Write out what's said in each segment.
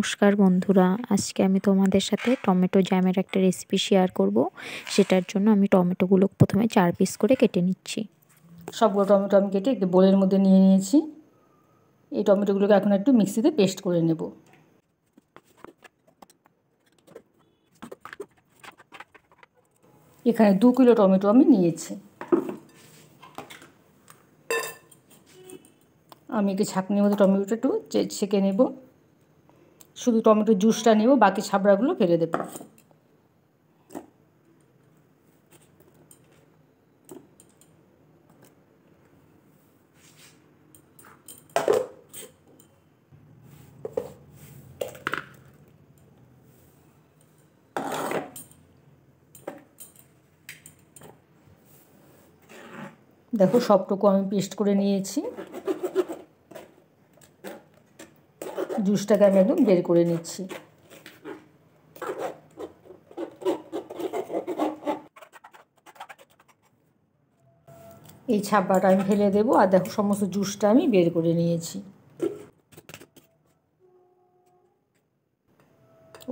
নমস্কার বন্ধুরা, আজকে আমি তোমাদের সাথে টমেটো জ্যামের একটা রেসিপি শেয়ার করব। সেটার জন্য আমি টমেটোগুলো প্রথমে 4 পিস করে কেটে নিচ্ছি। সবগুলো টমেটো আমি কেটে একটু বোলের মধ্যে নিয়ে নিয়েছি। এই টমেটোগুলোকে এখন একটু মিক্সিতে পেস্ট করে নেব। এখানে 2 কিলো টমেটো আমি নিয়েছি। আমি একটু ছাঁকনির মধ্যে টমেটোটা একটু ছেঁকে নেব। শুধু টমেটোর জুসটা নেব, বাকি ছাবড়াগুলো ফেলে দেব। দেখো সবটুকু আমি পেস্ট করে নিয়েছি। জুসটাকে আমি একদম বের করে নিচ্ছি। এই ছাব্বাটা আমি ফেলে দেবো। আর দেখো সমস্ত জুসটা আমি বের করে নিয়েছি।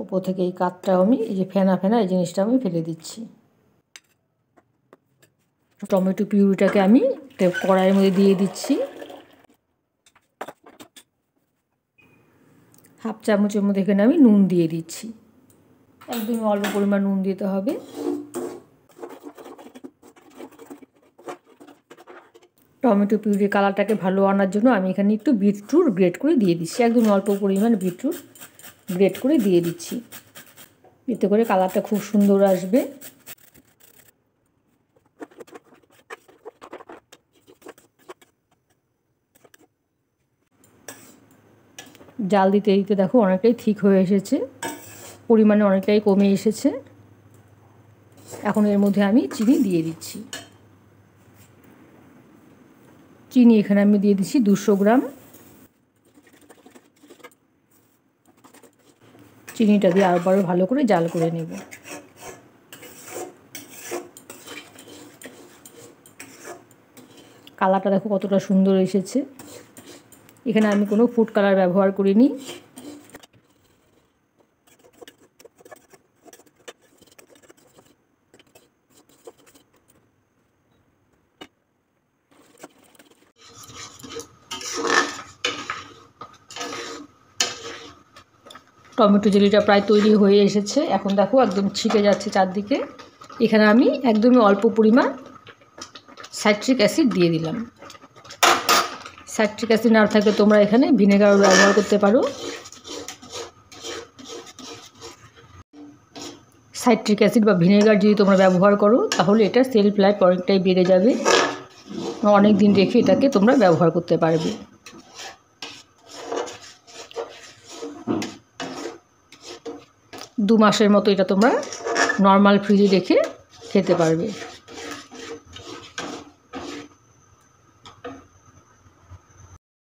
উপর থেকে এই কাঠটা আমি এই যে ফেনা ফেনা এই জিনিসটা আমি ফেলে দিচ্ছি। টমেটো পিউরিটাকে আমি কড়াইয়ের মধ্যে দিয়ে দিচ্ছি। হাফ চামচের মধ্যে এখানে আমি নুন দিয়ে দিচ্ছি। একদমই অল্প পরিমাণ নুন দিতে হবে। টমেটো পিউরির কালারটাকে ভালো আনার জন্য আমি এখানে একটু বিটরুট গ্রেট করে দিয়ে দিচ্ছি। একদম অল্প পরিমাণ বিটরুট গ্রেট করে দিয়ে দিচ্ছি। এতে করে কালারটা খুব সুন্দর আসবে। জাল দিতে দিতে দেখো অনেকটাই ঠিক হয়ে এসেছে, পরিমাণে অনেকটাই কমে এসেছে। এখন এর মধ্যে আমি চিনি দিয়ে দিচ্ছি। চিনি এখানে আমি দিয়ে দিচ্ছি 200 গ্রাম। চিনিটা দিয়ে আবারও ভালো করে জাল করে নেব। কালারটা দেখো কতটা সুন্দর এসেছে। এখানে আমি কোনো ফুড কালার ব্যবহার করিনি। টমেটো জেলিটা প্রায় তৈরি হয়ে এসেছে। এখন দেখো একদম ছিটে যাচ্ছে চারদিকে। এখানে আমি একদমই অল্প পরিমাণ সাইট্রিক অ্যাসিড দিয়ে দিলাম। সাইট্রিক অ্যাসিড না থাকলে তোমরা এখানে ভিনেগার ব্যবহার করতে পারো। সাইট্রিক অ্যাসিড বা ভিনেগার যদি তোমরা ব্যবহার করো তাহলে এটা সেলফ লাইফ অনেকটাই বেড়ে যাবে। অনেক দিন রেখে এটাকে তোমরা ব্যবহার করতে পারবে। দু মাসের মতো এটা তোমরা নর্মাল ফ্রিজে রেখে খেতে পারবে।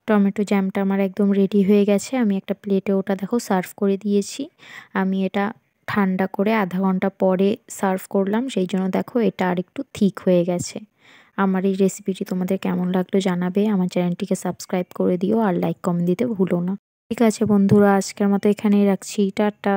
টমেটো জ্যামটা আমার একদম রেডি হয়ে গেছে। আমি একটা প্লেটে ওটা দেখো সার্ভ করে দিয়েছি। আমি এটা ঠান্ডা করে আধা ঘন্টা পরে সার্ভ করলাম, সেই জন্য দেখো এটা আর একটু থিক হয়ে গেছে। আমার এই রেসিপিটি তোমাদের কেমন লাগলো জানাবে। আমার চ্যানেলটিকে সাবস্ক্রাইব করে দিও আর লাইক কমেন্ট দিতে ভুলো না। ঠিক আছে বন্ধুরা, আজকের মতো এখানেই রাখছি। টাটা।